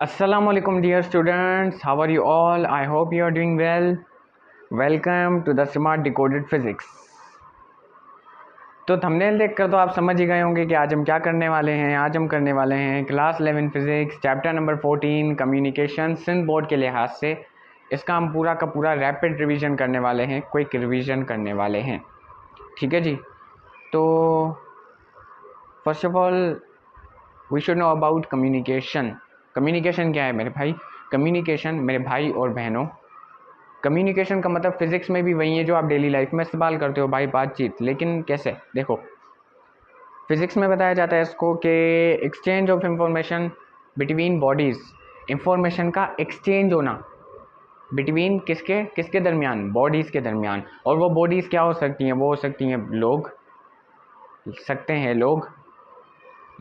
Assalamualaikum dear students, how are you all? I hope you are doing well. Welcome to the Smart Decoded Physics. तो thumbnail देखकर तो आप समझ ही गए होंगे कि आज हम क्या करने वाले हैं। आज हम करने वाले हैं class 11 physics chapter number 14 communication Sindh board के लिहाज से इसका हम पूरा का पूरा रैपिड रिवीजन करने वाले हैं, क्विक रिवीजन करने वाले हैं। ठीक है जी। तो first of all we should know about communication. Communication क्या है मेरे भाई? कम्युनिकेशन मेरे भाई और बहनों, कम्युनिकेशन का मतलब फिजिक्स में भी वही है जो आप डेली लाइफ में इस्तेमाल करते हो भाई, बातचीत। लेकिन कैसे? देखो, फिजिक्स में बताया जाता है इसको कि exchange of information between bodies, information का एक्सचेंज होना बिटवीन किसके किसके दरमियान? बॉडीज़ के दरमियान। और वो बॉडीज़ क्या हो सकती हैं? वो हो सकती हैं लोग,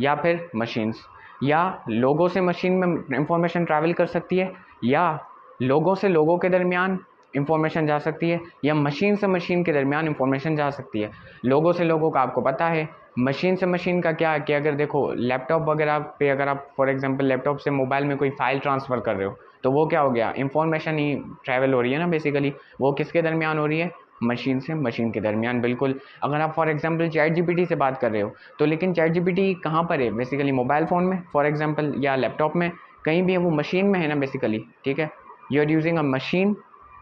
या फिर मशीन्स, या लोगों से मशीन में इंफॉर्मेशन ट्रैवल कर सकती है, या लोगों से लोगों के दरमियान इंफॉर्मेशन जा सकती है, या मशीन से मशीन के दरमियान इंफॉर्मेशन जा सकती है। लोगों से लोगों का आपको पता है, मशीन से मशीन का क्या है कि अगर देखो लैपटॉप वगैरह पे अगर आप फॉर एग्जांपल लैपटॉप से मोबाइल में कोई फाइल ट्रांसफ़र कर रहे हो तो वो क्या हो गया? इंफॉर्मेशन ही ट्रैवल हो रही है ना बेसिकली। वो किसके दरमियान हो रही है? मशीन से मशीन के दरमियान। बिल्कुल। अगर आप फॉर एग्जांपल चैट जीपीटी से बात कर रहे हो तो लेकिन चैट जीपीटी कहाँ पर है? बेसिकली मोबाइल फ़ोन में फॉर एग्जांपल, या लैपटॉप में, कहीं भी है, वो मशीन में है ना बेसिकली। ठीक है, you are using a machine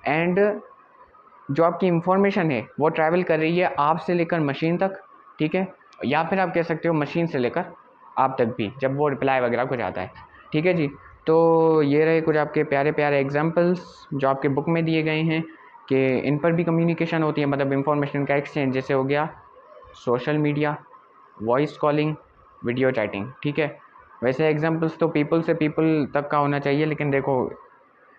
and जो आपकी इंफॉर्मेशन है वो ट्रैवल कर रही है आप से लेकर मशीन तक। ठीक है, या फिर आप कह सकते हो मशीन से लेकर आप तक भी, जब वो रिप्लाई वगैरह कुछ आता है। ठीक है जी। तो ये रहे कुछ आपके प्यारे प्यारे एग्जांपल्स जो आपके बुक में दिए गए हैं कि इन पर भी कम्युनिकेशन होती है, मतलब इंफॉर्मेशन का एक्सचेंज। जैसे हो गया social media, voice calling, video chatting. ठीक है, वैसे एग्जांपल्स तो पीपल से पीपल तक का होना चाहिए, लेकिन देखो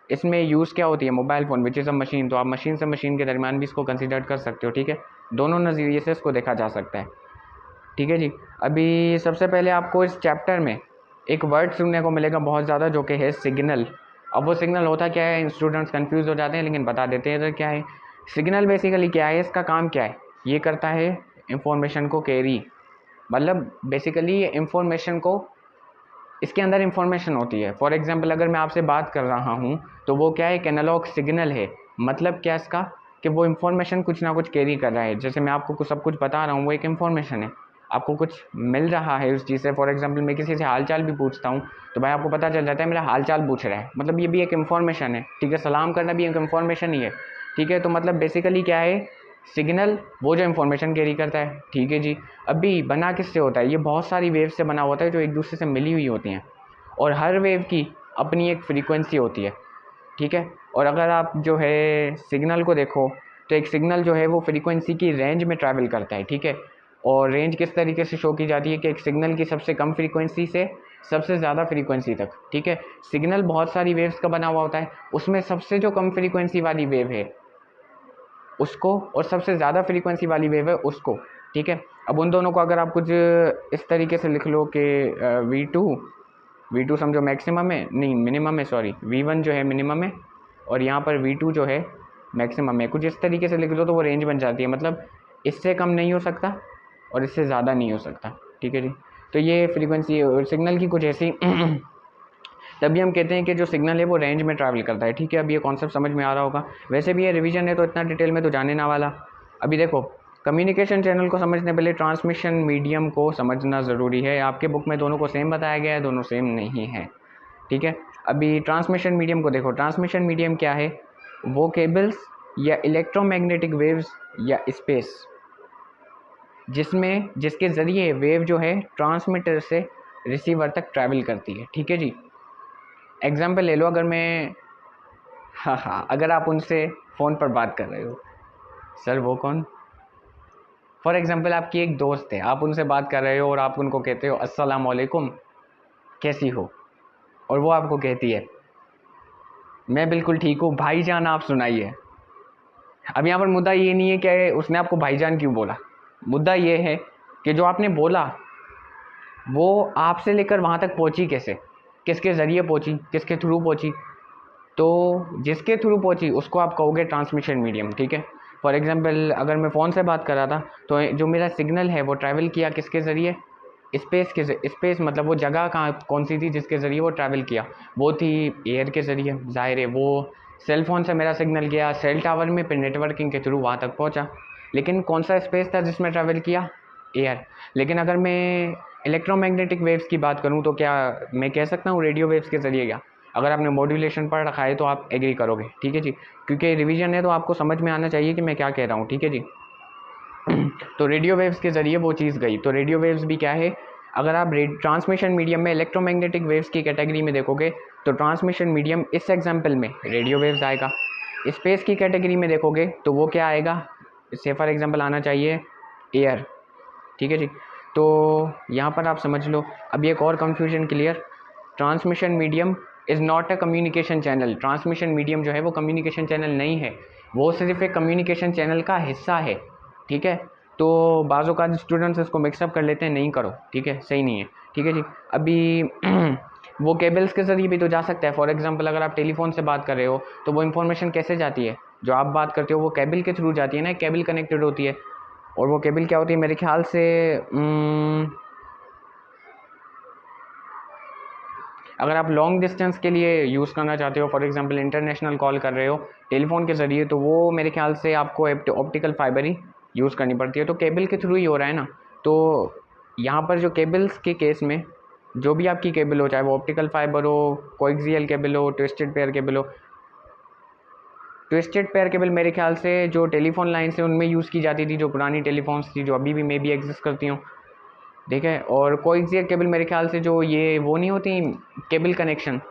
इसमें यूज़ क्या होती है? Mobile phone which is a machine, तो आप मशीन से मशीन के दरमियान भी इसको कंसिडर कर सकते हो। ठीक है, दोनों नज़रिए से इसको देखा जा सकता है। ठीक है जी। अभी सबसे पहले आपको इस चैप्टर में एक वर्ड सुनने को मिलेगा बहुत ज़्यादा, जो कि है सिग्नल। अब वो सिग्नल होता क्या है? स्टूडेंट्स कंफ्यूज हो जाते हैं, लेकिन बता देते हैं तो क्या है सिग्नल। बेसिकली क्या है, इसका काम क्या है? ये करता है इंफॉर्मेशन को कैरी, मतलब बेसिकली ये इंफॉर्मेशन को, इसके अंदर इंफॉर्मेशन होती है। फॉर एग्जांपल अगर मैं आपसे बात कर रहा हूँ तो वो क्या है? एक एनालॉग सिग्नल है। मतलब क्या इसका? कि वो इंफॉर्मेशन कुछ ना कुछ कैरी कर रहा है। जैसे मैं आपको सब कुछ बता रहा हूँ, वो एक इंफॉर्मेशन है, आपको कुछ मिल रहा है उस चीज़ से। फॉर एग्जांपल मैं किसी से हाल चाल भी पूछता हूँ तो भाई आपको पता चल जाता है मेरा हाल चाल पूछ रहा है, मतलब ये भी एक इंफॉर्मेशन है। ठीक है, सलाम करना भी एक इंफॉर्मेशन ही है। ठीक है, तो मतलब बेसिकली क्या है? सिग्नल वो जो इन्फॉर्मेशन कैरी करता है। ठीक है जी। अभी बना किससे होता है? ये बहुत सारी वेव से बना होता है जो एक दूसरे से मिली हुई होती हैं, और हर वेव की अपनी एक फ्रीक्वेंसी होती है। ठीक है, और अगर आप जो है सिग्नल को देखो तो एक सिग्नल जो है वो फ्रीक्वेंसी की रेंज में ट्रैवल करता है। ठीक है, और रेंज किस तरीके से शो की जाती है कि एक सिग्नल की सबसे कम फ्रीक्वेंसी से सबसे ज़्यादा फ्रीक्वेंसी तक। ठीक है, सिग्नल बहुत सारी वेव्स का बना हुआ होता है, उसमें सबसे जो कम फ्रीक्वेंसी वाली वेव है उसको, और सबसे ज़्यादा फ्रीक्वेंसी वाली वेव है उसको। ठीक है, अब उन दोनों को अगर आप कुछ इस तरीके से लिख लो कि V2 समझो मैक्सिमम है, नहीं मिनिमम है, सॉरी V1 जो है मिनिमम है, और यहाँ पर V2 जो है मैक्सिमम है। कुछ इस तरीके से लिख दो तो वो रेंज बन जाती है, मतलब इससे कम नहीं हो सकता और इससे ज़्यादा नहीं हो सकता। ठीक है जी। तो ये फ्रीक्वेंसी सिग्नल की कुछ ऐसी तभी हम कहते हैं कि जो सिग्नल है वो रेंज में ट्रैवल करता है। ठीक है, अब ये कॉन्सेप्ट समझ में आ रहा होगा। वैसे भी ये रिवीजन है तो इतना डिटेल में तो जाने ना वाला। अभी देखो, कम्युनिकेशन चैनल को समझने पहले ट्रांसमिशन मीडियम को समझना ज़रूरी है। आपके बुक में दोनों को सेम बताया गया है, दोनों सेम नहीं है। ठीक है, अभी ट्रांसमिशन मीडियम को देखो। ट्रांसमिशन मीडियम क्या है? वो केबल्स या इलेक्ट्रोमैग्नेटिक वेव्स या स्पेस जिसके ज़रिए वेव जो है ट्रांसमीटर से रिसीवर तक ट्रैवल करती है। ठीक है जी। एग्जाम्पल ले लो, अगर मैं अगर आप उनसे फ़ोन पर बात कर रहे हो, सर वो कौन? फॉर एग्जांपल आपकी एक दोस्त है, आप उनसे बात कर रहे हो और आप उनको कहते हो अस्सलाम वालेकुम, कैसी हो? और वो आपको कहती है मैं बिल्कुल ठीक हूँ भाईजान, आप सुनाइए। अब यहाँ पर मुद्दा ये नहीं है कि उसने आपको भाईजान क्यों बोला, मुद्दा ये है कि जो आपने बोला वो आपसे लेकर वहाँ तक पहुँची कैसे, किसके ज़रिए पहुँची, किसके थ्रू पहुँची। तो जिसके थ्रू पहुँची उसको आप कहोगे ट्रांसमिशन मीडियम। ठीक है, फॉर एग्जांपल अगर मैं फ़ोन से बात कर रहा था तो जो मेरा सिग्नल है वो ट्रैवल किया किसके ज़रिए? स्पेस मतलब वो जगह कहाँ कौन सी थी जिसके ज़रिए वो ट्रैवल किया, वो थी एयर के ज़रिए। ज़ाहिर है वो सेल फ़ोन से मेरा सिग्नल गया सेल टावर में, फिर नेटवर्किंग के थ्रू वहाँ तक पहुँचा। लेकिन कौन सा स्पेस था जिसमें ट्रैवल किया? एयर। लेकिन अगर मैं इलेक्ट्रोमैग्नेटिक वेव्स की बात करूँ तो क्या मैं कह सकता हूँ रेडियो वेव्स के ज़रिए गया? अगर आपने मॉड्यूलेशन पढ़ रखा है तो आप एग्री करोगे, ठीक है जी, क्योंकि रिवीजन है तो आपको समझ में आना चाहिए कि मैं क्या कह रहा हूँ, ठीक है जी। तो रेडियो वेव्स के ज़रिए वो चीज़ गई। तो रेडियो वेव्स भी क्या है, अगर आप ट्रांसमिशन मीडियम में इलेक्ट्रोमैग्नेटिक वेव्स की कैटेगरी में देखोगे तो ट्रांसमिशन मीडियम इस एग्जाम्पल में रेडियो वेव्स आएगा। स्पेस की कैटेगरी में देखोगे तो वो क्या आएगा, इससे फॉर एग्जाम्पल आना चाहिए एयर, ठीक है जी। तो यहाँ पर आप समझ लो। अब एक और confusion clear, transmission medium is not a communication channel. Transmission medium जो है वो कम्युनिकेशन चैनल नहीं है, वो सिर्फ एक कम्युनिकेशन चैनल का हिस्सा है, ठीक है। तो बाज़ों का स्टूडेंट्स इसको मिक्सअप कर लेते हैं, नहीं करो, ठीक है, सही नहीं है, ठीक है जी। अभी वो केबल्स के ज़रिए भी तो जा सकता है। फॉर एग्जांपल अगर आप टेलीफोन से बात कर रहे हो तो वो इन्फॉर्मेशन कैसे जाती है, जो आप बात करते हो वो केबल के थ्रू जाती है ना, केबल कनेक्टेड होती है। और वो केबल क्या होती है मेरे ख्याल से, अगर आप लॉन्ग डिस्टेंस के लिए यूज़ करना चाहते हो, फॉर एग्जांपल इंटरनेशनल कॉल कर रहे हो टेलीफोन के ज़रिए, तो वो मेरे ख्याल से आपको ऑप्टिकल फाइबर ही यूज़ करनी पड़ती है। तो केबल के थ्रू ही हो रहा है ना। तो यहाँ पर जो केबल्स के केस में जो भी आपकी केबल हो, चाहे वो ऑप्टिकल फाइबर हो, कोएक्सियल केबल हो, ट्विस्टेड पेयर केबल हो, ट्विस्टेड पेयर केबल मेरे ख्याल से जो टेलीफोन लाइन से उनमें यूज़ की जाती थी, जो पुरानी टेलीफोन्स थी जो अभी भी मे बी एग्जिस्ट करती हूँ, ठीक है। और कोएक्सियल केबल मेरे ख्याल से जो ये वो नहीं होती केबल कनेक्शन,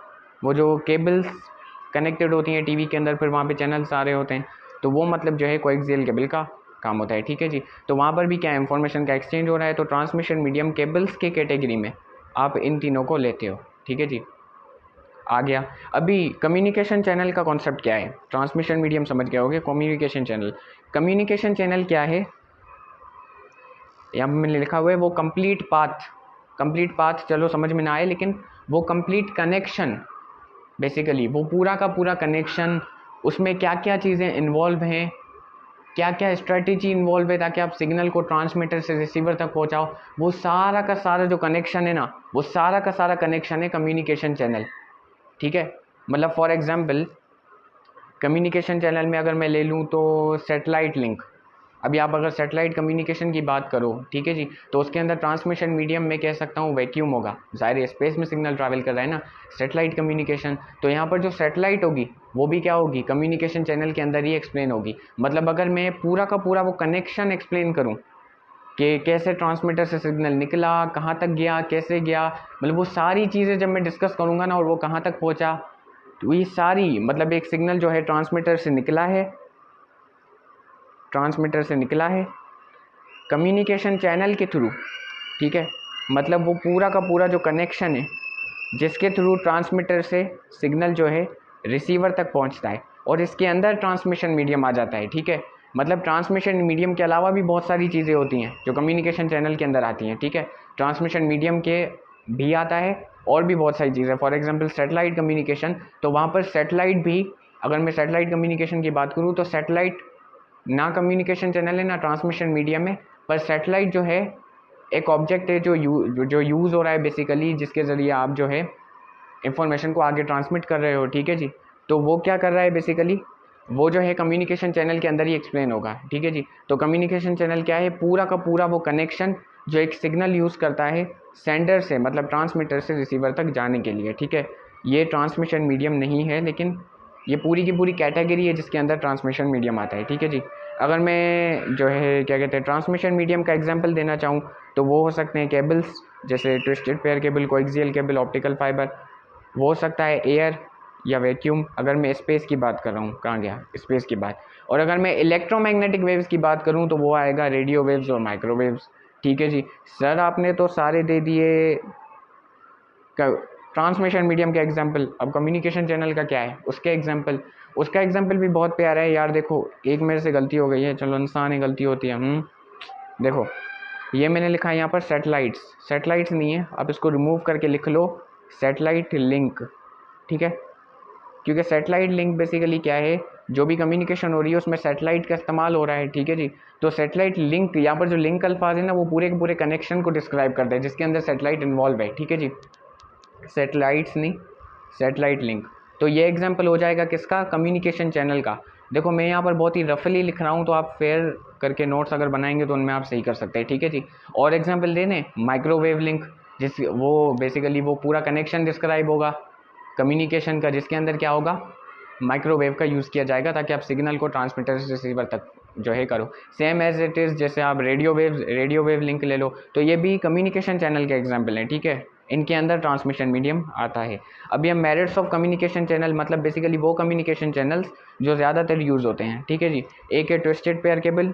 वो जो केबल्स कनेक्टेड होती हैं टीवी के अंदर, फिर वहाँ पे चैनल्स आ रहे होते हैं, तो वो मतलब जो है कोएक्सियल केबल का काम होता है, ठीक है जी। तो वहाँ पर भी क्या इन्फॉर्मेशन का एक्सचेंज हो रहा है। तो ट्रांसमिशन मीडियम केबल्स के कैटेगरी में आप इन तीनों को लेते हो, ठीक है जी। आ गया। अभी कम्युनिकेशन चैनल का कॉन्सेप्ट क्या है, ट्रांसमिशन मीडियम समझ गए होगे, कम्युनिकेशन चैनल। कम्युनिकेशन चैनल क्या है, यहाँ पर मैंने लिखा हुआ है वो कंप्लीट पाथ चलो समझ में ना आए, लेकिन वो कंप्लीट कनेक्शन, बेसिकली वो पूरा का पूरा कनेक्शन, उसमें क्या क्या चीज़ें इन्वॉल्व हैं, क्या क्या स्ट्रेटेजी इन्वॉल्व है ताकि आप सिग्नल को ट्रांसमीटर से रिसीवर तक पहुंचाओ, वो सारा का सारा जो कनेक्शन है ना, वो सारा का सारा कनेक्शन है कम्युनिकेशन चैनल, ठीक है। मतलब फॉर एग्जांपल कम्युनिकेशन चैनल में अगर मैं ले लूँ तो सैटेलाइट लिंक, अभी आप अगर सैटेलाइट कम्युनिकेशन की बात करो, ठीक है जी, तो उसके अंदर ट्रांसमिशन मीडियम में कह सकता हूँ वैक्यूम होगा, ज़ाहिर स्पेस में सिग्नल ट्रैवल कर रहा है ना सैटेलाइट कम्युनिकेशन। तो यहाँ पर जो सैटेलाइट होगी वो भी क्या होगी, कम्युनिकेशन चैनल के अंदर ही एक्सप्लेन होगी। मतलब अगर मैं पूरा का पूरा वो कनेक्शन एक्सप्लेन करूँ कि कैसे ट्रांसमीटर से सिग्नल निकला, कहाँ तक गया, कैसे गया, मतलब वो सारी चीज़ें जब मैं डिस्कस करूँगा ना, और वो कहाँ तक पहुँचा, तो ये सारी मतलब एक सिग्नल जो है ट्रांसमीटर से निकला है कम्युनिकेशन चैनल के थ्रू, ठीक है। मतलब वो पूरा का पूरा जो कनेक्शन है जिसके थ्रू ट्रांसमीटर से सिग्नल जो है रिसीवर तक पहुंचता है, और इसके अंदर ट्रांसमिशन मीडियम आ जाता है, ठीक है। मतलब ट्रांसमिशन मीडियम के अलावा भी बहुत सारी चीज़ें होती हैं जो कम्युनिकेशन चैनल के अंदर आती हैं, ठीक है। ट्रांसमिशन मीडियम के भी आता है और भी बहुत सारी चीज़ें, फॉर एग्जांपल सैटेलाइट कम्युनिकेशन, तो वहाँ पर सैटेलाइट भी, अगर मैं सैटेलाइट कम्युनिकेशन की बात करूँ तो सैटेलाइट ना कम्युनिकेशन चैनल है ना ट्रांसमिशन मीडियम है, पर सैटेलाइट जो है एक ऑब्जेक्ट है जो यूज़ हो रहा है बेसिकली, जिसके ज़रिए आप जो है इंफॉर्मेशन को आगे ट्रांसमिट कर रहे हो, ठीक है जी। तो वो क्या कर रहा है बेसिकली, वो जो है कम्युनिकेशन चैनल के अंदर ही एक्सप्लेन होगा, ठीक है जी। तो कम्युनिकेशन चैनल क्या है, पूरा का पूरा वो कनेक्शन जो एक सिग्नल यूज़ करता है सेंडर से, मतलब ट्रांसमीटर से रिसीवर तक जाने के लिए, ठीक है। ये ट्रांसमिशन मीडियम नहीं है, लेकिन ये पूरी की पूरी कैटेगरी है जिसके अंदर ट्रांसमिशन मीडियम आता है, ठीक है जी। अगर मैं जो है क्या कहते हैं ट्रांसमिशन मीडियम का एग्जांपल देना चाहूँ तो वो हो सकते हैं केबल्स, जैसे twisted pair cable, coaxial cable, optical fibre, वो हो सकता है एयर या वैक्यूम। अगर मैं स्पेस की बात कर रहा हूँ, कहाँ गया स्पेस की बात। और अगर मैं इलेक्ट्रोमैग्नेटिक वेव्स की बात करूँ तो वो आएगा रेडियो वेव्स और माइक्रोवेव्स, ठीक है जी। सर आपने तो सारे दे दिए ट्रांसमिशन मीडियम के एग्जाम्पल, अब कम्युनिकेशन चैनल का क्या है उसका एग्जाम्पल भी बहुत प्यारा है यार। देखो एक मेरे से गलती हो गई है, चलो इंसान ही गलती होती है। देखो ये मैंने लिखा है यहाँ पर सैटेलाइट्स नहीं है, आप इसको रिमूव करके लिख लो सैटेलाइट लिंक, ठीक है। क्योंकि सेटेलाइट लिंक बेसिकली क्या है, जो भी कम्युनिकेशन हो रही है उसमें सेटेलाइट का इस्तेमाल हो रहा है, ठीक है जी। तो सेटेलाइट लिंक, यहाँ पर जो लिंक अल्फाज है ना वो पूरे के पूरे कनेक्शन को डिस्क्राइब करते हैं जिसके अंदर सेटेलाइट इन्वॉल्व है, ठीक है जी। सेटेलाइट्स नहीं, सेटेलाइट लिंक। तो ये एग्जांपल हो जाएगा किसका, कम्युनिकेशन चैनल का। देखो मैं यहाँ पर बहुत ही रफली लिख रहा हूँ, तो आप फेयर करके नोट्स अगर बनाएंगे तो उनमें आप सही कर सकते हैं, ठीक है जी। और एग्जांपल देने, माइक्रोवेव लिंक, जिस वो बेसिकली वो पूरा कनेक्शन डिस्क्राइब होगा कम्युनिकेशन का, जिसके अंदर क्या होगा, माइक्रोवेव का यूज़ किया जाएगा ताकि आप सिग्नल को ट्रांसमीटर से रिसीवर तक जो है करो। सेम एज इट इज़ जैसे आप रेडियो वेव लिंक ले लो, तो ये भी कम्युनिकेशन चैनल के एग्जाम्पल हैं, ठीक है। इनके अंदर ट्रांसमिशन मीडियम आता है। अभी हम मेरिट्स ऑफ कम्युनिकेशन चैनल, मतलब बेसिकली वो कम्युनिकेशन चैनल्स जो ज़्यादातर यूज़ होते हैं, ठीक है जी। एक है ट्विस्टेड पेयर केबल,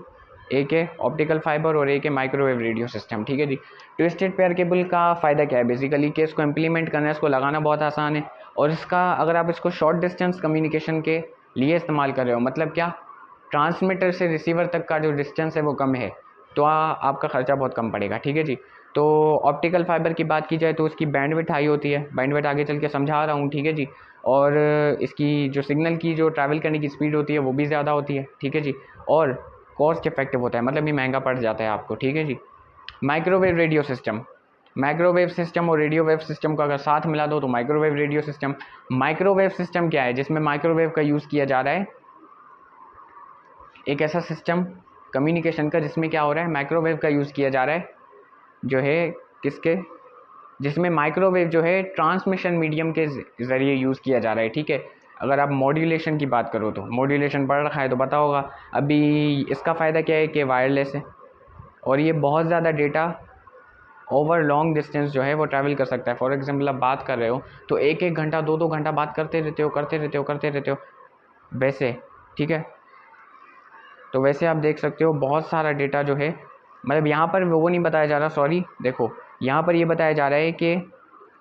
एक है ऑप्टिकल फाइबर और एक है माइक्रोवेव रेडियो सिस्टम, ठीक है जी। ट्विस्टेड पेयर केबल का फ़ायदा क्या है बेसिकली, कि इसको इम्प्लीमेंट करना है, इसको लगाना बहुत आसान है। और इसका अगर आप इसको शॉर्ट डिस्टेंस कम्युनिकेशन के लिए इस्तेमाल कर रहे हो, मतलब क्या, ट्रांसमीटर से रिसीवर तक का जो डिस्टेंस है वो कम है, तो आपका खर्चा बहुत कम पड़ेगा, ठीक है जी। तो ऑप्टिकल फाइबर की बात की जाए तो उसकी बैंडविड्थ हाई होती है, बैंडविड्थ आगे चल के समझा रहा हूँ, ठीक है जी। और इसकी जो सिग्नल की जो ट्रैवल करने की स्पीड होती है वो भी ज़्यादा होती है, ठीक है जी। और कॉस्ट इफेक्टिव होता है, मतलब ये महंगा पड़ जाता है आपको, ठीक है जी। Microwave radio system, microwave system और रेडियो वेव सिस्टम को अगर साथ मिला दो तो microwave radio system. Microwave system क्या है, जिसमें माइक्रोवेव का यूज़ किया जा रहा है, एक ऐसा सिस्टम कम्युनिकेशन का जिसमें क्या हो रहा है, माइक्रोवेव का यूज़ किया जा रहा है, जो है किसके, जिसमें माइक्रोवेव जो है ट्रांसमिशन मीडियम के ज़रिए यूज़ किया जा रहा है, ठीक है। अगर आप मॉड्यूलेशन की बात करो तो मॉड्यूलेशन पढ़ रखा है तो पता होगा। अभी इसका फ़ायदा क्या है कि वायरलेस है और ये बहुत ज़्यादा डेटा ओवर लॉन्ग डिस्टेंस जो है वो ट्रैवल कर सकता है। फॉर एग्जांपल आप बात कर रहे हो तो एक एक घंटा दो दो घंटा बात करते रहते हो वैसे, ठीक है। तो वैसे आप देख सकते हो बहुत सारा डेटा जो है, मतलब यहाँ पर वो नहीं बताया जा रहा, सॉरी, देखो यहाँ पर ये बताया जा रहा है कि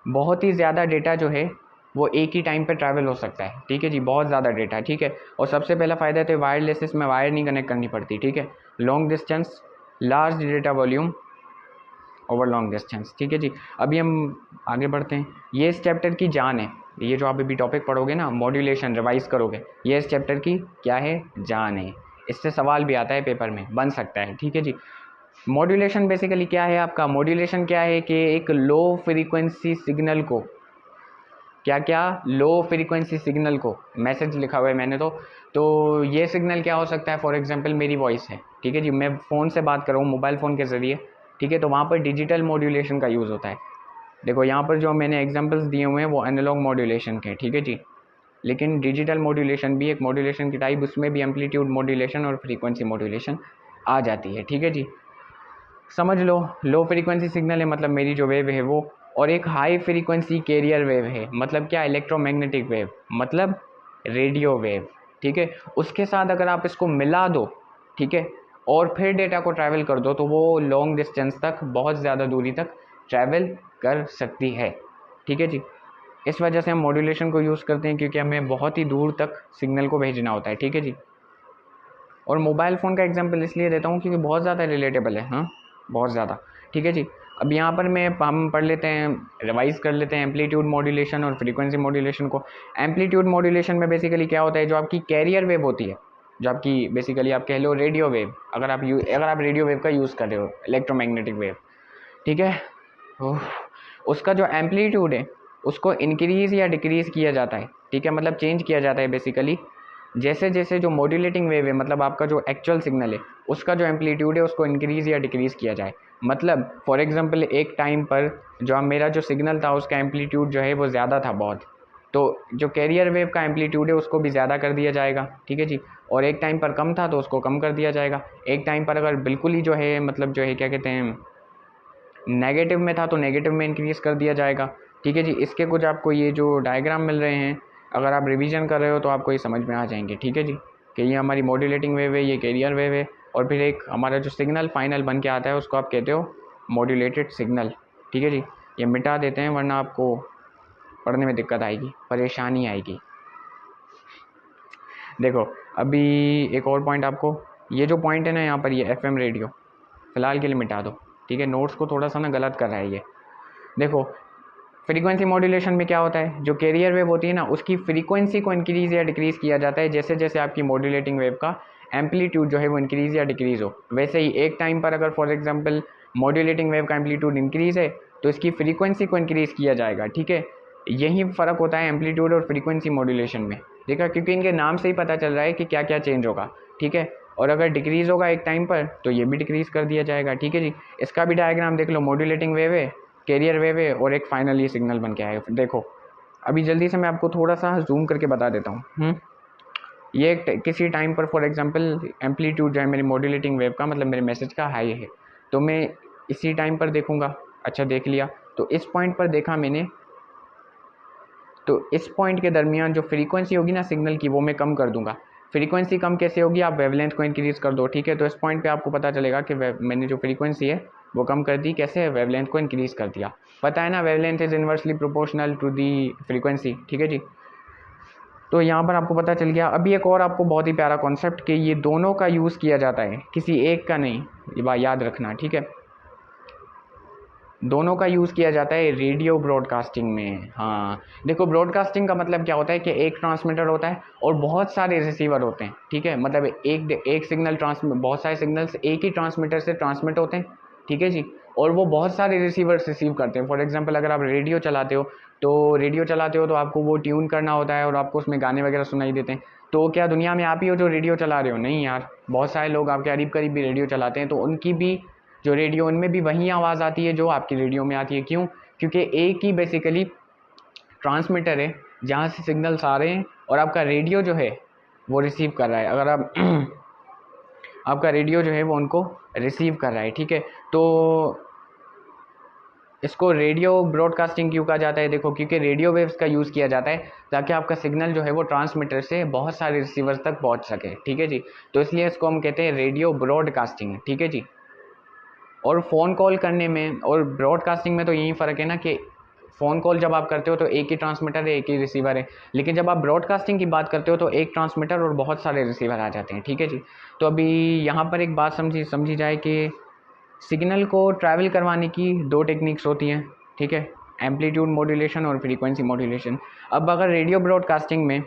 बहुत ही ज़्यादा डेटा जो है वो एक ही टाइम पे ट्रैवल हो सकता है, ठीक है जी, बहुत ज़्यादा डेटा, ठीक है। और सबसे पहला फ़ायदा तो वायरलेस, इसमें वायर नहीं कनेक्ट करनी पड़ती, ठीक है। Long distance, large data volume over long distance, ठीक है जी। अभी हम आगे बढ़ते हैं, ये इस चैप्टर की जान है, ये जो आप अभी टॉपिक पढ़ोगे ना, मॉड्यूलेशन रिवाइज करोगे, ये इस चैप्टर की क्या है, जान है। इससे सवाल भी आता है पेपर में, बन सकता है, ठीक है जी। मॉड्यूलेशन बेसिकली क्या है आपका, मॉड्यूलेशन क्या है कि एक लो फ्रीक्वेंसी सिग्नल को, क्या क्या, लो फ्रीक्वेंसी सिग्नल को, मैसेज लिखा हुआ है मैंने तो ये सिग्नल क्या हो सकता है, फॉर एग्जांपल मेरी वॉइस है, ठीक है जी, मैं फ़ोन से बात कर रहा हूँ मोबाइल फ़ोन के ज़रिए, ठीक है, तो वहाँ पर डिजिटल मॉड्यूलेशन का यूज़ होता है। देखो यहाँ पर जो मैंने एग्जांपल्स दिए हुए हैं वो एनालॉग मॉड्यूलेशन के, ठीक है जी। लेकिन डिजिटल मॉड्यूलेशन भी एक मॉड्यूलेशन की टाइप, उसमें भी एम्पलीट्यूड मॉड्यूलेशन और फ्रीक्वेंसी मॉड्यूलेशन आ जाती है, ठीक है जी। समझ लो फ्रीक्वेंसी सिग्नल है मतलब मेरी जो वेव है वो, और एक हाई फ्रीक्वेंसी कैरियर वेव है, मतलब क्या, इलेक्ट्रोमैग्नेटिक वेव, मतलब रेडियो वेव, ठीक है। उसके साथ अगर आप इसको मिला दो, ठीक है, और फिर डेटा को ट्रैवल कर दो तो वो लॉन्ग डिस्टेंस तक, बहुत ज़्यादा दूरी तक ट्रैवल कर सकती है, ठीक है जी। इस वजह से हम मॉड्यूलेशन को यूज़ करते हैं क्योंकि हमें बहुत ही दूर तक सिग्नल को भेजना होता है, ठीक है जी। और मोबाइल फ़ोन का एग्जांपल इसलिए देता हूँ क्योंकि बहुत ज़्यादा रिलेटेबल है, हाँ, बहुत ज़्यादा, ठीक है जी। अब यहाँ पर हम पढ़ लेते हैं, रिवाइज कर लेते हैं एम्पलीट्यूड मॉड्यूलेशन और फ्रीक्वेंसी मॉड्यूलेशन को। एम्पलीट्यूड मॉड्यूलेशन में बेसिकली क्या होता है, जो आपकी कैरियर वेव होती है, जो आपकी बेसिकली आप कह लो रेडियो वेव, अगर आप रेडियो वेव का यूज़ कर रहे हो, इलेक्ट्रोमैग्नेटिक वेव, ठीक है, उसका जो एम्पलीट्यूड है उसको इंक्रीज़ या डिक्रीज़ किया जाता है, ठीक है, मतलब चेंज किया जाता है बेसिकली जैसे जैसे जो मॉड्यूलेटिंग वेव है, मतलब आपका जो एक्चुअल सिग्नल है उसका जो एम्पलीट्यूड है उसको इंक्रीज़ या डिक्रीज़ किया जाए। मतलब फॉर एग्जांपल एक टाइम पर जो मेरा जो सिग्नल था उसका एम्पलीट्यूड जो है वो ज़्यादा था बहुत, तो जो कैरियर वेव का एम्पलीट्यूड है उसको भी ज़्यादा कर दिया जाएगा, ठीक है जी। और एक टाइम पर कम था तो उसको कम कर दिया जाएगा। एक टाइम पर अगर बिल्कुल ही जो है, मतलब जो है क्या कहते हैं, नेगेटिव में था तो नेगेटिव में इंक्रीज़ कर दिया जाएगा, ठीक है जी। इसके कुछ आपको ये जो डायग्राम मिल रहे हैं, अगर आप रिवीजन कर रहे हो तो आपको ये समझ में आ जाएंगे, ठीक है जी, कि ये हमारी मॉड्यूलेटिंग वेव है, ये कैरियर वेव है, और फिर एक हमारा जो सिग्नल फाइनल बन के आता है उसको आप कहते हो मॉड्यूलेटेड सिग्नल, ठीक है जी। ये मिटा देते हैं वरना आपको पढ़ने में दिक्कत आएगी, परेशानी आएगी। देखो अभी एक और पॉइंट आपको, ये जो पॉइंट है ना यहाँ पर, ये FM रेडियो फ़िलहाल के लिए मिटा दो, ठीक है, नोट्स को थोड़ा सा ना गलत कर रहा है ये। देखो फ्रीक्वेंसी मॉड्यूलेशन में क्या होता है, जो कैरियर वेव होती है ना उसकी फ्रीक्वेंसी को इंक्रीज़ या डिक्रीज़ किया जाता है जैसे जैसे आपकी मॉड्यूलेटिंग वेव का एम्पलीट्यूड जो है वो इंक्रीज़ या डिक्रीज़ हो। वैसे ही एक टाइम पर अगर फॉर एग्जांपल मॉड्यूलेटिंग वेव का एम्पलीट्यूड इंक्रीज़ है तो इसकी फ्रीक्वेंसी को इंक्रीज़ किया जाएगा, ठीक है। यही फ़र्क होता है एम्पलीट्यूड और फ्रीक्वेंसी मॉड्यूलेशन में, देखा, क्योंकि इनके नाम से ही पता चल रहा है कि क्या क्या चेंज होगा, ठीक है। और अगर डिक्रीज़ होगा एक टाइम पर तो ये भी डिक्रीज़ कर दिया जाएगा, ठीक है जी। इसका भी डायग्राम देख लो, मॉड्यूलेटिंग वेव है, कैरियर वेव है और एक फाइनल ये सिग्नल बन के आएगा। देखो अभी जल्दी से मैं आपको थोड़ा सा जूम करके बता देता हूँ। ये किसी टाइम पर फॉर एग्जांपल एम्पलीट्यूड जो है मेरी मॉड्यूलेटिंग वेव का मतलब मेरे मैसेज का हाई है, तो मैं इसी टाइम पर देखूँगा। अच्छा देख लिया, तो इस पॉइंट पर देखा मैंने, तो इस पॉइंट के दरमियान जो फ्रीक्वेंसी होगी ना सिग्नल की वो मैं कम कर दूंगा। फ्रीक्वेंसी कम कैसे होगी, आप वेवलेंथ को इंक्रीज़ कर दो, ठीक है। तो इस पॉइंट पे आपको पता चलेगा कि मैंने जो फ्रीक्वेंसी है वो कम कर दी, कैसे, वेवलेंथ को इंक्रीज़ कर दिया। पता है ना, wavelength is inversely proportional to the frequency, ठीक है जी। तो यहाँ पर आपको पता चल गया। अभी एक और आपको बहुत ही प्यारा कॉन्सेप्ट कि ये दोनों का यूज़ किया जाता है, किसी एक का नहीं, ये बात याद रखना, ठीक है। दोनों का यूज़ किया जाता है रेडियो ब्रॉडकास्टिंग में। हाँ देखो, ब्रॉडकास्टिंग का मतलब क्या होता है कि एक ट्रांसमीटर होता है और बहुत सारे रिसीवर होते हैं, ठीक है। मतलब एक सिग्नल बहुत सारे सिग्नल्स एक ही ट्रांसमीटर से ट्रांसमिट होते हैं, ठीक है जी। और वो बहुत सारे रिसीवर्स रिसीव करते हैं। फॉर एग्जांपल अगर आप रेडियो चलाते हो तो आपको वो ट्यून करना होता है और आपको उसमें गाने वगैरह सुनाई देते हैं। तो क्या दुनिया में आप ही हो जो रेडियो चला रहे हो? नहीं यार, बहुत सारे लोग आपके करीब करीब भी रेडियो चलाते हैं, तो उनकी भी जो रेडियो, उनमें भी वही आवाज़ आती है जो आपकी रेडियो में आती है। क्यों? क्योंकि एक ही बेसिकली ट्रांसमीटर है जहाँ से सिग्नल्स आ रहे हैं और आपका रेडियो जो है वो रिसीव कर रहा है। अगर आप आपका रेडियो जो है वो उनको रिसीव कर रहा है, ठीक है। तो इसको रेडियो ब्रॉडकास्टिंग क्यों कहा जाता है? देखो, क्योंकि रेडियो वेव्स का यूज़ किया जाता है ताकि आपका सिग्नल जो है वो ट्रांसमीटर से बहुत सारे रिसीवर्स तक पहुंच सके, ठीक है जी। तो इसलिए इसको हम कहते हैं रेडियो ब्रॉडकास्टिंग, ठीक है जी। और फ़ोन कॉल करने में और ब्रॉडकास्टिंग में तो यही फ़र्क है ना कि फ़ोन कॉल जब आप करते हो तो एक ही ट्रांसमीटर है, एक ही रिसीवर है, लेकिन जब आप ब्रॉडकास्टिंग की बात करते हो तो एक ट्रांसमीटर और बहुत सारे रिसीवर आ जाते हैं, ठीक है जी। तो अभी यहाँ पर एक बात समझी जाए कि सिग्नल को ट्रैवल करवाने की दो टेक्निक्स होती हैं, ठीक है, एम्पलीट्यूड मॉड्यूलेशन और फ्रीक्वेंसी मॉड्यूलेशन। अब अगर रेडियो ब्रॉडकास्टिंग में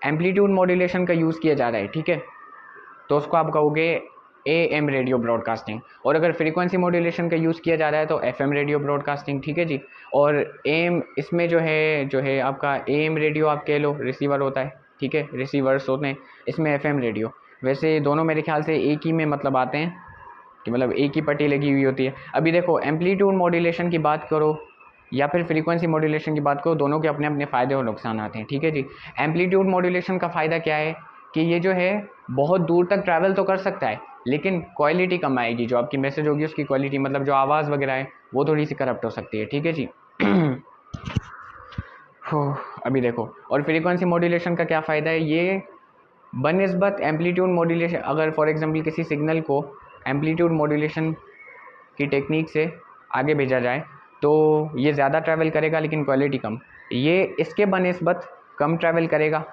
एम्पलीट्यूड मॉड्यूलेशन का यूज़ किया जा रहा है, ठीक है, तो उसको आप कहोगे AM रेडियो ब्रॉडकास्टिंग। और अगर फ्रीक्वेंसी मॉड्यूलेशन का यूज़ किया जा रहा है तो FM रेडियो ब्रॉडकास्टिंग, ठीक है जी। और AM इसमें जो है आपका AM रेडियो आप कह लो, रिसीवर होता है, ठीक है, रिसीवर्स होते हैं। इसमें FM रेडियो, वैसे दोनों मेरे ख्याल से एक ही में मतलब आते हैं कि मतलब एक ही पट्टी लगी हुई होती है। अभी देखो, एम्पलीट्यूड मॉड्यूलेशन की बात करो या फिर फ्रीक्वेंसी मॉड्यूलेशन की बात करो, दोनों के अपने अपने फ़ायदे और नुकसान आते हैं, ठीक है जी। एम्पलीट्यूड मॉड्यूलेशन का फ़ायदा क्या है कि ये जो है बहुत दूर तक ट्रैवल तो कर सकता है लेकिन क्वालिटी कम आएगी, जो आपकी मैसेज होगी उसकी क्वालिटी, मतलब जो आवाज़ वगैरह है वो थोड़ी सी करप्ट हो सकती है, ठीक है जी। अभी देखो, और फ्रीक्वेंसी मॉड्यूलेशन का क्या फ़ायदा है, ये बनिस्बत एम्पलीट्यूड मॉड्यूलेशन, अगर फॉर एग्जांपल किसी सिग्नल को एम्पलीट्यूड मॉड्यूलेशन की टेक्निक से आगे भेजा जाए तो ये ज़्यादा ट्रैवल करेगा लेकिन क्वालिटी कम। ये इसके बनिस्बत कम ट्रैवल करेगा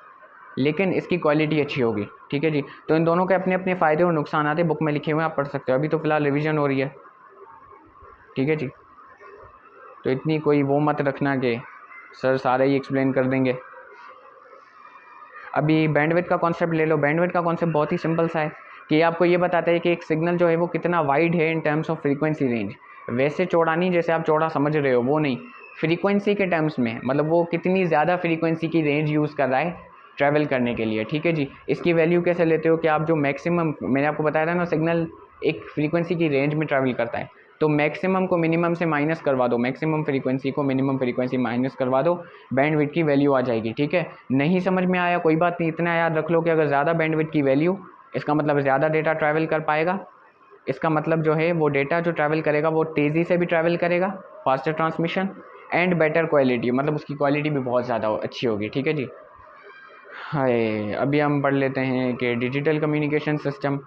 लेकिन इसकी क्वालिटी अच्छी होगी, ठीक है जी। तो इन दोनों के अपने अपने फ़ायदे और नुकसान आते हैं, बुक में लिखे हुए आप पढ़ सकते हो। अभी तो फ़िलहाल रिवीजन हो रही है, ठीक है जी। तो इतनी कोई वो मत रखना कि सर सारे ही एक्सप्लेन कर देंगे। अभी बैंडविड्थ का कॉन्सेप्ट ले लो। बैंडविड्थ का कॉन्सेप्ट बहुत ही सिंपल सा है कि आपको ये बताता है कि एक सिग्नल जो है वो कितना वाइड है in terms of frequency range. वैसे चौड़ा नहीं, जैसे आप चौड़ा समझ रहे हो वो नहीं, फ्रीक्वेंसी के टर्म्स में, मतलब वो कितनी ज़्यादा फ्रीक्वेंसी की रेंज यूज़ कर रहा है ट्रैवल करने के लिए, ठीक है जी। इसकी वैल्यू कैसे लेते हो कि आप जो मैक्सिमम, मैंने आपको बताया था ना, सिग्नल एक फ्रीक्वेंसी की रेंज में ट्रैवल करता है, तो मैक्सिमम को मिनिमम से माइनस करवा दो, मैक्सिमम फ्रीक्वेंसी को मिनिमम फ्रीक्वेंसी माइनस करवा दो, बैंडविड्थ की वैल्यू आ जाएगी, ठीक है। नहीं समझ में आया कोई बात नहीं, इतना याद रख लो कि अगर ज़्यादा बैंडविड्थ की वैल्यू, इसका मतलब ज़्यादा डेटा ट्रैवल कर पाएगा, इसका मतलब जो है वो डेटा जो ट्रैवल करेगा वो तेज़ी से भी ट्रैवल करेगा, faster transmission and better quality, मतलब उसकी क्वालिटी भी बहुत ज़्यादा अच्छी होगी, ठीक है जी। हाय, अभी हम पढ़ लेते हैं कि डिजिटल कम्युनिकेशन सिस्टम।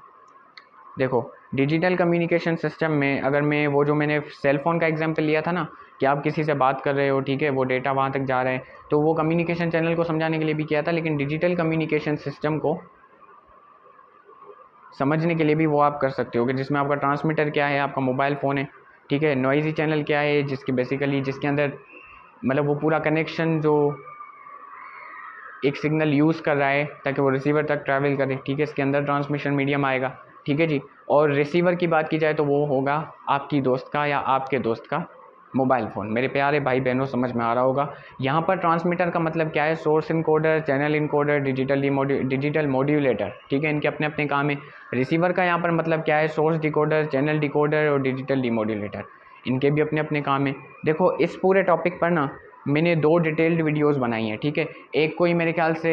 देखो, डिजिटल कम्युनिकेशन सिस्टम में अगर मैं वो जो मैंने सेल फ़ोन का एग्जांपल लिया था ना कि आप किसी से बात कर रहे हो, ठीक है, वो डेटा वहाँ तक जा रहा है, तो वो कम्युनिकेशन चैनल को समझाने के लिए भी किया था, लेकिन डिजिटल कम्युनिकेशन सिस्टम को समझने के लिए भी वो आप कर सकते हो कि जिसमें आपका ट्रांसमीटर क्या है, आपका मोबाइल फ़ोन है, ठीक है, नॉइज़ी चैनल क्या है जिसके बेसिकली जिसके अंदर मतलब वो पूरा कनेक्शन जो एक सिग्नल यूज़ कर रहा है ताकि वो रिसीवर तक ट्रैवल करे, ठीक है, इसके अंदर ट्रांसमिशन मीडियम आएगा, ठीक है जी। और रिसीवर की बात की जाए तो वो होगा आपकी दोस्त का या आपके दोस्त का मोबाइल फ़ोन। मेरे प्यारे भाई बहनों, समझ में आ रहा होगा। यहाँ पर ट्रांसमीटर का मतलब क्या है? Source encoder, channel encoder, digital modulator, ठीक है, इनके अपने अपने काम है। रिसीवर का यहाँ पर मतलब क्या है? सोर्स डिकोडर, चैनल डिकोडर और डिजिटल डिमोड्यूलेटर, इनके भी अपने अपने काम है। देखो, इस पूरे टॉपिक पर ना मैंने 2 डिटेल्ड वीडियोस बनाई हैं, ठीक है। एक कोई मेरे ख्याल से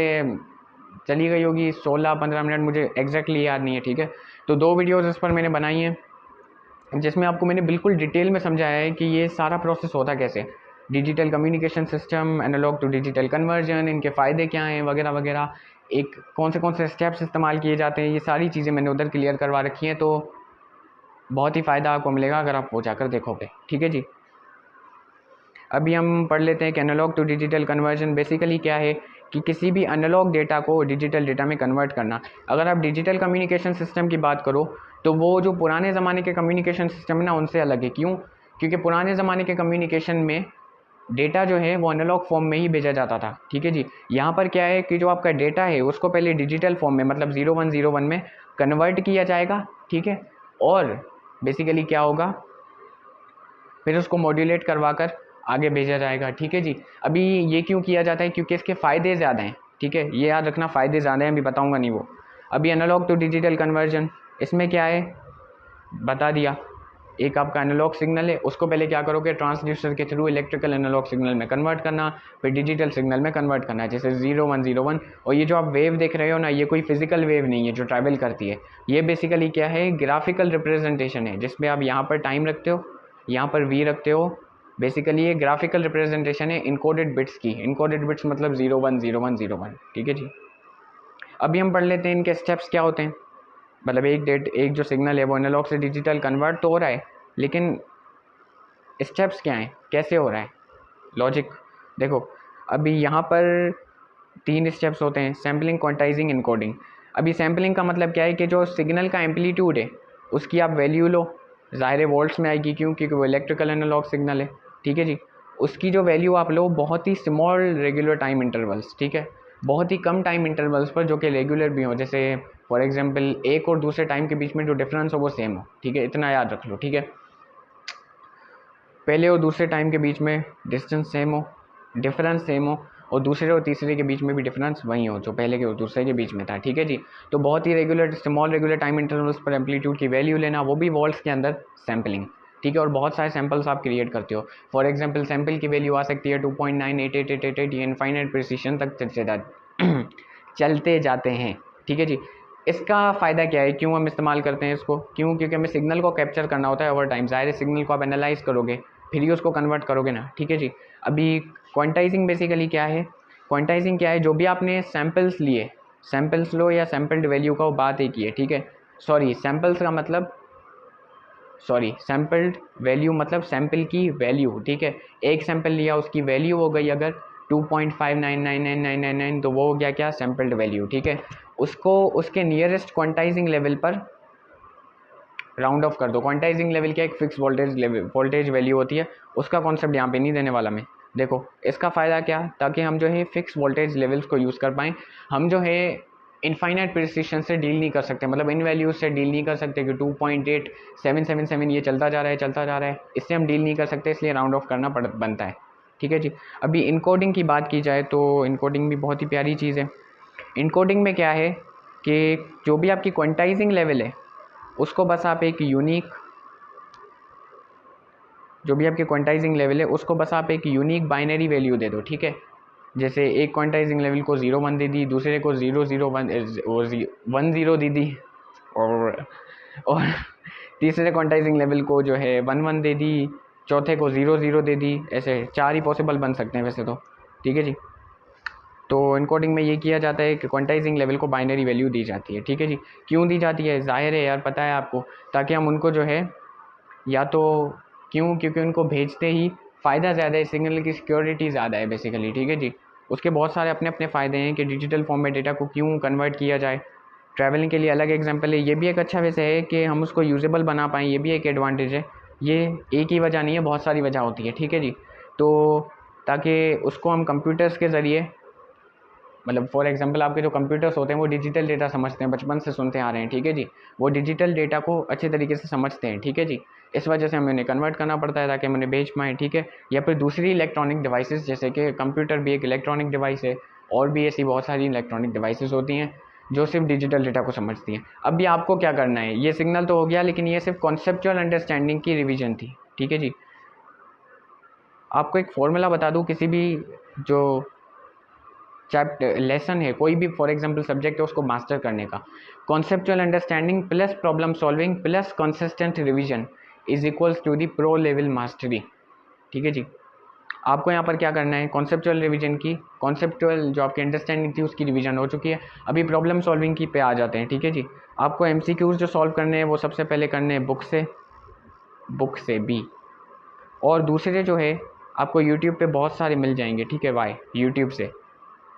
चली गई होगी 16-15 मिनट, मुझे एग्जैक्टली याद नहीं है, ठीक है। तो 2 वीडियोस इस पर मैंने बनाई हैं जिसमें आपको मैंने बिल्कुल डिटेल में समझाया है कि ये सारा प्रोसेस होता कैसे, digital communication system, analog to digital conversion, इनके फ़ायदे क्या हैं वगैरह वगैरह, एक कौन से स्टेप्स इस्तेमाल किए जाते हैं, ये सारी चीज़ें मैंने उधर क्लियर करवा रखी हैं। तो बहुत ही फ़ायदा आपको मिलेगा अगर आप वो जाकर देखोगे, ठीक है जी। अभी हम पढ़ लेते हैं कि analog to digital conversion basically क्या है, कि किसी भी एनालॉग डेटा को डिजिटल डेटा में कन्वर्ट करना। अगर आप डिजिटल कम्युनिकेशन सिस्टम की बात करो तो वो जो पुराने ज़माने के कम्युनिकेशन सिस्टम है ना, उनसे अलग है। क्यों? क्योंकि पुराने ज़माने के कम्युनिकेशन में डेटा जो है वो एनालॉग फॉर्म में ही भेजा जाता था, ठीक है जी। यहाँ पर क्या है कि जो आपका डेटा है उसको पहले डिजिटल फॉर्म में, मतलब 0101 में कन्वर्ट किया जाएगा, ठीक है। और बेसिकली क्या होगा, फिर उसको मॉड्यूलेट करवा कर आगे भेजा जाएगा, ठीक है जी। अभी ये क्यों किया जाता है? क्योंकि इसके फ़ायदे ज़्यादा हैं, ठीक है, ये याद रखना, फ़ायदे ज़्यादा हैं, अभी बताऊँगा नहीं वो। अभी एनालॉग टू डिजिटल कन्वर्जन, इसमें क्या है बता दिया। एक आपका एनालॉग सिग्नल है, उसको पहले क्या करोगे, ट्रांसड्यूसर के थ्रू इलेक्ट्रिकल एनालॉग सिग्नल में कन्वर्ट करना, फिर डिजिटल सिग्नल में कन्वर्ट करना है, जैसे 0101। और ये जो आप वेव देख रहे हो ना, ये कोई फिजिकल वेव नहीं है जो ट्रैवल करती है, ये बेसिकली क्या है, ग्राफिकल रिप्रेजेंटेशन है, जिसमें आप यहाँ पर टाइम रखते हो, यहाँ पर वी रखते हो। बेसिकली ये ग्राफिकल रिप्रेजेंटेशन है इनकोडेड बिट्स की। इनकोडेड बिट्स मतलब 010101, ठीक है जी। अभी हम पढ़ लेते हैं इनके स्टेप्स क्या होते हैं। मतलब एक जो सिग्नल है वो एनालॉग से डिजिटल कन्वर्ट तो हो रहा है, लेकिन स्टेप्स क्या हैं, कैसे हो रहा है, लॉजिक देखो। अभी यहाँ पर 3 स्टेप्स होते हैं, सैम्पलिंग, क्वांटाइजिंग, इनकोडिंग। अभी सैम्पलिंग का मतलब क्या है कि जो सिग्नल का एम्पलीट्यूड है उसकी आप वैल्यू लो, ज़ाहिर है वोल्ट्स में आएगी, क्यों? क्योंकि वो इलेक्ट्रिकल एनालॉग सिग्नल है, ठीक है जी। उसकी जो वैल्यू आप लो बहुत ही स्मॉल रेगुलर टाइम इंटरवल्स, ठीक है, बहुत ही कम टाइम इंटरवल्स पर जो कि रेगुलर भी हो, जैसे फॉर एग्जांपल एक और दूसरे टाइम के बीच में जो डिफरेंस हो वो सेम हो, ठीक है, इतना याद रख लो, ठीक है। पहले और दूसरे टाइम के बीच में डिस्टेंस सेम हो, डिफरेंस सेम हो, और दूसरे और तीसरे के बीच में भी डिफरेंस वही हो जो पहले के और दूसरे के बीच में था, ठीक है जी। तो बहुत ही regular small regular time intervals पर एम्पलीट्यूड की वैल्यू लेना, वो भी वोल्ट्स के अंदर सैम्पलिंग, ठीक है। और बहुत सारे सैम्पल्स आप क्रिएट करते हो। फॉर एग्जांपल सैम्पल की वैल्यू आ सकती है 2.98888, ये इनफाइनाइट प्रिसिशन तक चलते जाते हैं, ठीक है जी। इसका फ़ायदा क्या है, क्यों हम इस्तेमाल करते हैं इसको? क्यों? क्योंकि हमें सिग्नल को कैप्चर करना होता है ओवर टाइम। ज़ाहिर सिग्नल को आप एनालाइज करोगे, फिर ही उसको कन्वर्ट करोगे ना, ठीक है जी। अभी क्वांटाइजिंग बेसिकली क्या है? क्वांटाइजिंग क्या है? जो भी आपने सैम्पल्स लिए, सैम्पल्स लो या सैम्पल्ड वैल्यू का वो बात एक ही है, ठीक है। सैम्पल्ड वैल्यू मतलब सैम्पल की वैल्यू, ठीक है। एक सैम्पल लिया, उसकी वैल्यू हो गई अगर 2.599999, तो वो हो गया क्या, सैम्पल्ड वैल्यू, ठीक है। उसको उसके नियरेस्ट क्वांटाइजिंग लेवल पर राउंड ऑफ कर दो। क्वांटाइजिंग लेवल क्या, एक फिक्स वोल्टेज वैल्यू होती है, उसका कॉन्सेप्ट यहाँ पे नहीं देने वाला मैं। देखो इसका फ़ायदा क्या, ताकि हम जो है फिक्स वोल्टेज लेवल्स को यूज़ कर पाएँ। हम जो है इनफाइनाइट प्रिसिशन से डील नहीं कर सकते, मतलब इन वैल्यूज से डील नहीं कर सकते कि 2.8777 ये चलता जा रहा है, इससे हम डील नहीं कर सकते, इसलिए राउंड ऑफ करना बनता है, ठीक है जी। अभी इनकोडिंग की बात की जाए तो इनकोडिंग भी बहुत ही प्यारी चीज़ है। इनकोडिंग में क्या है कि जो भी आपकी क्वांटाइजिंग लेवल है उसको बस आप एक यूनिक बाइनरी वैल्यू दे दो, ठीक है। जैसे एक क्वांटाइजिंग लेवल को 01 दे दी, दूसरे को 001 दे दी, और तीसरे क्वांटाइजिंग लेवल को जो है 11 दे दी, चौथे को 00 दे दी। ऐसे 4 ही पॉसिबल बन सकते हैं वैसे तो, ठीक है जी। तो इनकोडिंग में ये किया जाता है कि क्वांटाइजिंग लेवल को बाइनरी वैल्यू दी जाती है, ठीक है जी। क्यों दी जाती है, ज़ाहिर है यार, पता है आपको, ताकि हम उनको जो है या तो क्योंकि उनको भेजते ही फ़ायदा ज़्यादा है, सिग्नल की सिक्योरिटी ज़्यादा है बेसिकली, ठीक है जी। उसके बहुत सारे अपने अपने फ़ायदे हैं कि डिजिटल फॉर्म में डेटा को क्यों कन्वर्ट किया जाए। ट्रैवलिंग के लिए अलग एग्जांपल है, ये भी एक अच्छा वैसे है कि हम उसको यूजेबल बना पाएँ, ये भी एक एडवांटेज है। ये एक ही वजह नहीं है, बहुत सारी वजह होती है, ठीक है जी। तो ताकि उसको हम कंप्यूटर्स के ज़रिए, मतलब फॉर एग्जांपल आपके जो कंप्यूटर्स होते हैं वो डिजिटल डेटा समझते हैं, बचपन से सुनते आ रहे हैं, ठीक है जी, वो डिजिटल डेटा को अच्छे तरीके से समझते हैं, ठीक है जी। इस वजह से हमें उन्हें कन्वर्ट करना पड़ता है ताकि हम उन्हें बेच पाएँ, ठीक है। या फिर दूसरी इलेक्ट्रॉनिक डिवाइसेस, जैसे कि कंप्यूटर भी एक इलेक्ट्रॉनिक डिवाइस है, और भी ऐसी बहुत सारी इलेक्ट्रॉनिक डिवाइसेस होती हैं जो सिर्फ डिजिटल डेटा को समझती हैं। अब भी आपको क्या करना है, ये सिग्नल तो हो गया, लेकिन ये सिर्फ कॉन्सेप्चुअल अंडरस्टैंडिंग की रिवीजन थी, ठीक है जी। आपको एक फॉर्मूला बता दूं, किसी भी जो चैप्टर लेसन है, कोई भी फॉर एग्जांपल सब्जेक्ट है, उसको मास्टर करने का, conceptual understanding plus problem solving plus consistent revision is equals to the pro level mastery, ठीक है जी। आपको यहाँ पर क्या करना है, कॉन्सेप्चुअल रिवीजन की, कॉन्सेप्चुअल जो आपकी अंडरस्टैंडिंग थी उसकी रिवीजन हो चुकी है, अभी प्रॉब्लम सॉल्विंग की पे आ जाते हैं, ठीक है जी। आपको एमसीक्यूज जो सॉल्व करने हैं वो सबसे पहले करने हैं बुक से भी, और दूसरे जो है आपको यूट्यूब पे बहुत सारे मिल जाएंगे, ठीक है। वाई यूट्यूब से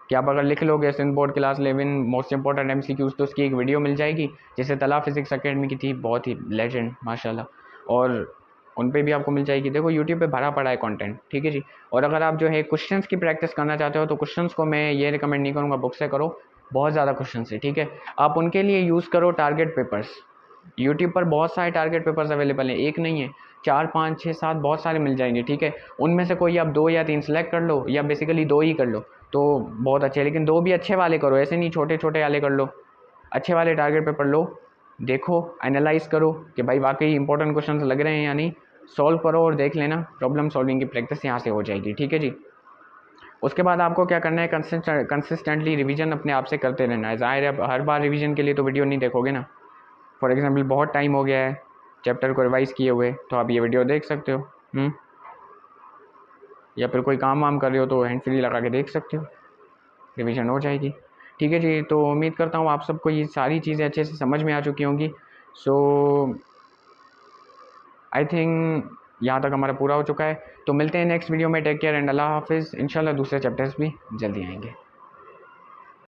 कि आप अगर लिख लोगे Sindh board class 11 most important MCQs, तो उसकी एक वीडियो मिल जाएगी, जैसे तला फिजिक्स एकेडमी की थी, बहुत ही लेजेंड माशाल्लाह, और उन पे भी आपको मिल जाएगी। देखो यूट्यूब पे भरा पड़ा है कंटेंट, ठीक है जी। और अगर आप जो है क्वेश्चंस की प्रैक्टिस करना चाहते हो तो क्वेश्चंस को मैं ये रिकमेंड नहीं करूँगा बुक से करो, बहुत ज़्यादा क्वेश्चन है, ठीक है। आप उनके लिए यूज़ करो टारगेट पेपर्स, यूट्यूब पर बहुत सारे टारगेट पेपर्स अवेलेबल हैं, एक नहीं है, 4 5 6 7 बहुत सारे मिल जाएंगे, ठीक है। उनमें से कोई आप 2 या 3 सेलेक्ट कर लो, या बेसिकली 2 ही कर लो तो बहुत अच्छे, लेकिन 2 भी अच्छे वाले करो, ऐसे नहीं छोटे छोटे वाले कर लो, अच्छे वाले टारगेट पेपर लो, देखो एनालाइज करो कि भाई वाकई इंपॉर्टेंट क्वेश्चन लग रहे हैं या नहीं, सॉल्व करो और देख लेना, प्रॉब्लम सॉल्विंग की प्रैक्टिस यहाँ से हो जाएगी, ठीक है जी। उसके बाद आपको क्या करना है, कंसिस्टेंटली रिवीजन अपने आप से करते रहना है। ज़ाहिर है हर बार रिवीजन के लिए तो वीडियो नहीं देखोगे ना, फॉर एग्जांपल बहुत टाइम हो गया है चैप्टर को रिवाइज़ किए हुए, तो आप ये वीडियो देख सकते हो, या फिर कोई काम वाम कर रहे हो तो हैंड फ्री लगा के देख सकते हो, रिवीजन हो जाएगी, ठीक है जी। तो उम्मीद करता हूँ आप सबको ये सारी चीज़ें अच्छे से समझ में आ चुकी होंगी। सो आई थिंक यहाँ तक हमारा पूरा हो चुका है, तो मिलते हैं नेक्स्ट वीडियो में। टेक केयर एंड अल्लाह हाफिज़। इंशाल्लाह दूसरे चैप्टर्स भी जल्दी आएंगे।